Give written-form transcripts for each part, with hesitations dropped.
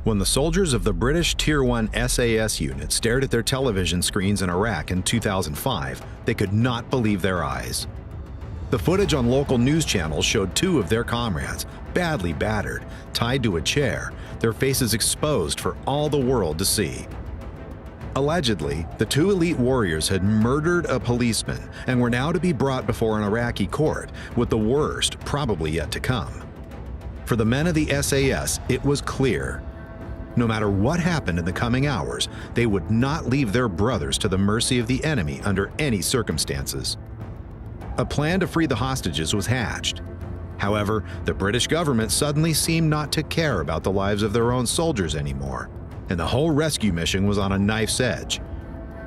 When the soldiers of the British Tier 1 SAS unit stared at their television screens in Iraq in 2005, they could not believe their eyes. The footage on local news channels showed two of their comrades, badly battered, tied to a chair, their faces exposed for all the world to see. Allegedly, the two elite warriors had murdered a policeman and were now to be brought before an Iraqi court, with the worst probably yet to come. For the men of the SAS, it was clear. No matter what happened in the coming hours, they would not leave their brothers to the mercy of the enemy under any circumstances. A plan to free the hostages was hatched. However, the British government suddenly seemed not to care about the lives of their own soldiers anymore, and the whole rescue mission was on a knife's edge.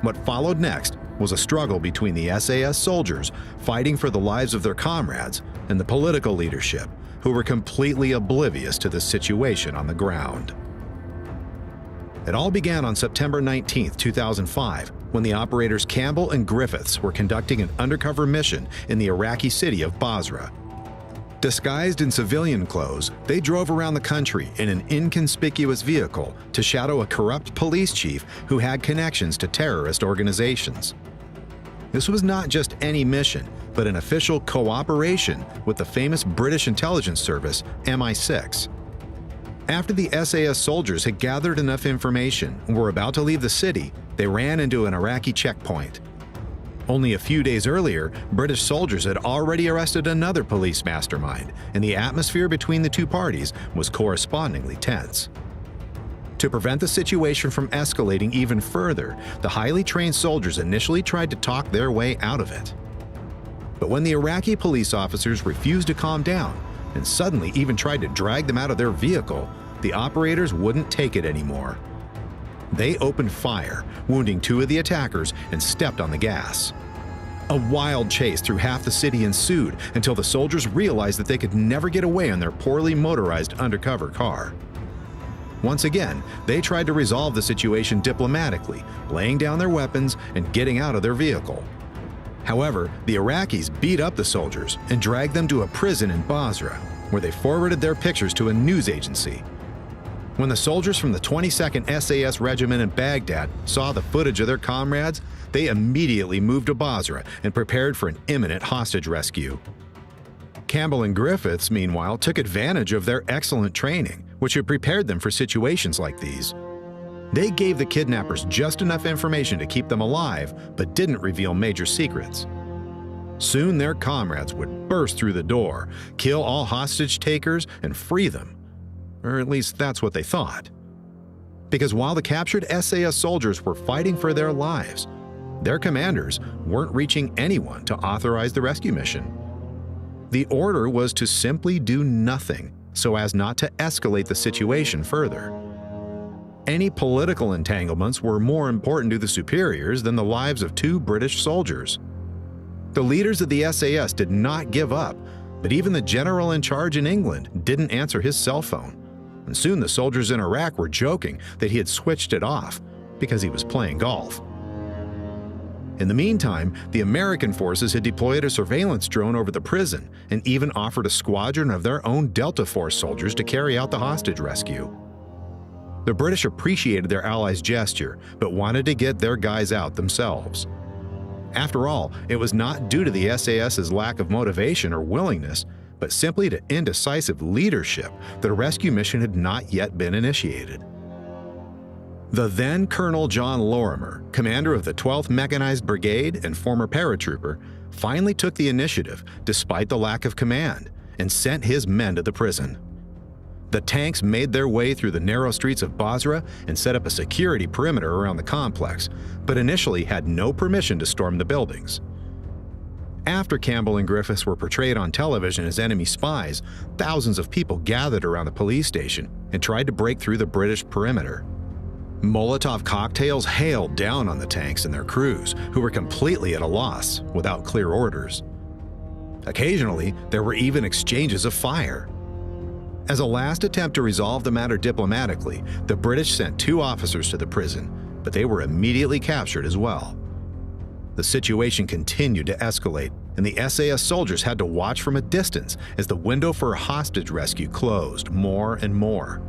What followed next was a struggle between the SAS soldiers fighting for the lives of their comrades and the political leadership, who were completely oblivious to the situation on the ground. It all began on September 19, 2005, when the operators Campbell and Griffiths were conducting an undercover mission in the Iraqi city of Basra. Disguised in civilian clothes, they drove around the country in an inconspicuous vehicle to shadow a corrupt police chief who had connections to terrorist organizations. This was not just any mission, but an official cooperation with the famous British intelligence service MI6. After the SAS soldiers had gathered enough information and were about to leave the city, they ran into an Iraqi checkpoint. Only a few days earlier, British soldiers had already arrested another police mastermind, and the atmosphere between the two parties was correspondingly tense. To prevent the situation from escalating even further, the highly trained soldiers initially tried to talk their way out of it. But when the Iraqi police officers refused to calm down, and suddenly even tried to drag them out of their vehicle, the operators wouldn't take it anymore. They opened fire, wounding two of the attackers, and stepped on the gas. A wild chase through half the city ensued until the soldiers realized that they could never get away in their poorly motorized undercover car. Once again, they tried to resolve the situation diplomatically, laying down their weapons and getting out of their vehicle. However, the Iraqis beat up the soldiers and dragged them to a prison in Basra, where they forwarded their pictures to a news agency. When the soldiers from the 22nd SAS Regiment in Baghdad saw the footage of their comrades, they immediately moved to Basra and prepared for an imminent hostage rescue. Campbell and Griffiths, meanwhile, took advantage of their excellent training, which had prepared them for situations like these. They gave the kidnappers just enough information to keep them alive, but didn't reveal major secrets. Soon their comrades would burst through the door, kill all hostage takers, and free them. Or at least that's what they thought. Because while the captured SAS soldiers were fighting for their lives, their commanders weren't reaching anyone to authorize the rescue mission. The order was to simply do nothing so as not to escalate the situation further. Any political entanglements were more important to the superiors than the lives of two British soldiers. The leaders of the SAS did not give up, but even the general in charge in England didn't answer his cell phone. And soon the soldiers in Iraq were joking that he had switched it off because he was playing golf. In the meantime, the American forces had deployed a surveillance drone over the prison and even offered a squadron of their own Delta Force soldiers to carry out the hostage rescue. The British appreciated their allies' gesture, but wanted to get their guys out themselves. After all, it was not due to the SAS's lack of motivation or willingness, but simply to indecisive leadership that a rescue mission had not yet been initiated. The then Colonel John Lorimer, commander of the 12th Mechanized Brigade and former paratrooper, finally took the initiative despite the lack of command and sent his men to the prison. The tanks made their way through the narrow streets of Basra and set up a security perimeter around the complex, but initially had no permission to storm the buildings. After Campbell and Griffiths were portrayed on television as enemy spies, thousands of people gathered around the police station and tried to break through the British perimeter. Molotov cocktails hailed down on the tanks and their crews, who were completely at a loss without clear orders. Occasionally, there were even exchanges of fire. As a last attempt to resolve the matter diplomatically, the British sent two officers to the prison, but they were immediately captured as well. The situation continued to escalate, and the SAS soldiers had to watch from a distance as the window for a hostage rescue closed more and more.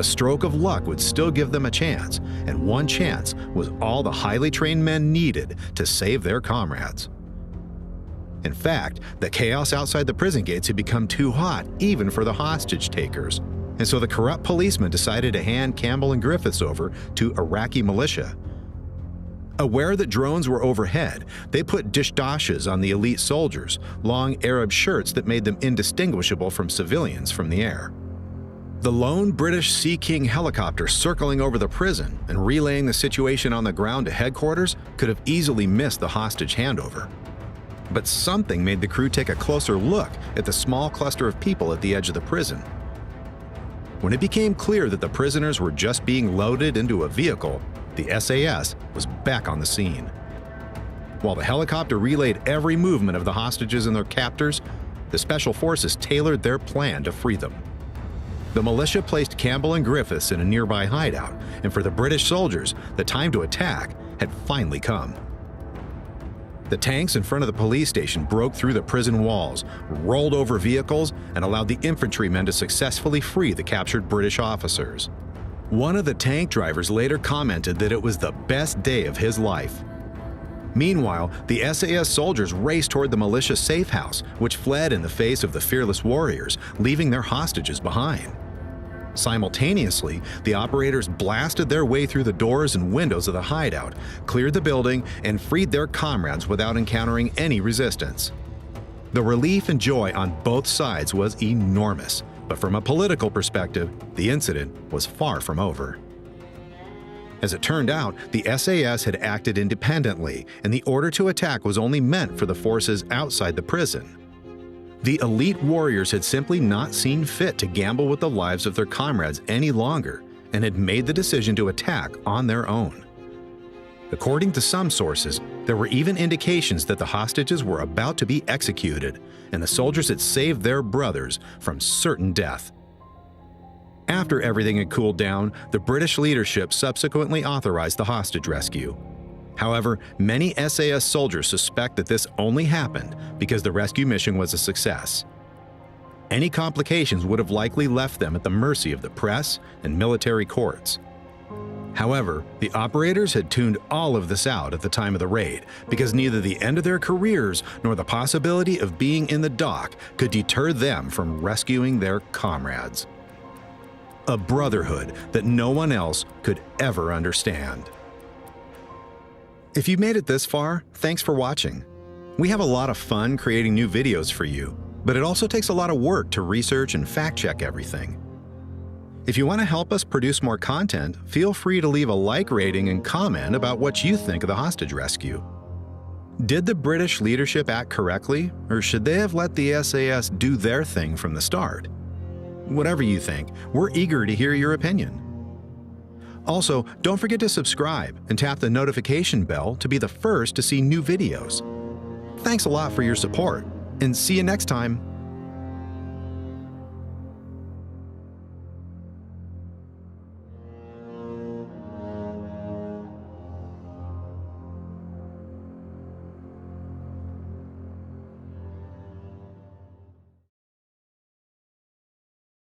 a stroke of luck would still give them a chance, and one chance was all the highly trained men needed to save their comrades. In fact, the chaos outside the prison gates had become too hot even for the hostage takers, and so the corrupt policemen decided to hand Campbell and Griffiths over to Iraqi militia. Aware that drones were overhead, they put dishdashes on the elite soldiers, long Arab shirts that made them indistinguishable from civilians from the air. The lone British Sea King helicopter circling over the prison and relaying the situation on the ground to headquarters could have easily missed the hostage handover. But something made the crew take a closer look at the small cluster of people at the edge of the prison. When it became clear that the prisoners were just being loaded into a vehicle, the SAS was back on the scene. While the helicopter relayed every movement of the hostages and their captors, the Special Forces tailored their plan to free them. The militia placed Campbell and Griffiths in a nearby hideout, and for the British soldiers, the time to attack had finally come. The tanks in front of the police station broke through the prison walls, rolled over vehicles, and allowed the infantrymen to successfully free the captured British officers. One of the tank drivers later commented that it was the best day of his life. Meanwhile, the SAS soldiers raced toward the militia safe house, which fled in the face of the fearless warriors, leaving their hostages behind. Simultaneously, the operators blasted their way through the doors and windows of the hideout, cleared the building, and freed their comrades without encountering any resistance. The relief and joy on both sides was enormous, but from a political perspective, the incident was far from over. As it turned out, the SAS had acted independently, and the order to attack was only meant for the forces outside the prison. The elite warriors had simply not seen fit to gamble with the lives of their comrades any longer and had made the decision to attack on their own. According to some sources, there were even indications that the hostages were about to be executed, and the soldiers had saved their brothers from certain death. After everything had cooled down, the British leadership subsequently authorized the hostage rescue. However, many SAS soldiers suspect that this only happened because the rescue mission was a success. Any complications would have likely left them at the mercy of the press and military courts. However, the operators had tuned all of this out at the time of the raid because neither the end of their careers nor the possibility of being in the dock could deter them from rescuing their comrades. A brotherhood that no one else could ever understand. If you've made it this far, thanks for watching. We have a lot of fun creating new videos for you, but it also takes a lot of work to research and fact-check everything. If you want to help us produce more content, feel free to leave a like rating and comment about what you think of the hostage rescue. Did the British leadership act correctly, or should they have let the SAS do their thing from the start? Whatever you think, we're eager to hear your opinion. Also, don't forget to subscribe and tap the notification bell to be the first to see new videos. Thanks a lot for your support, and see you next time.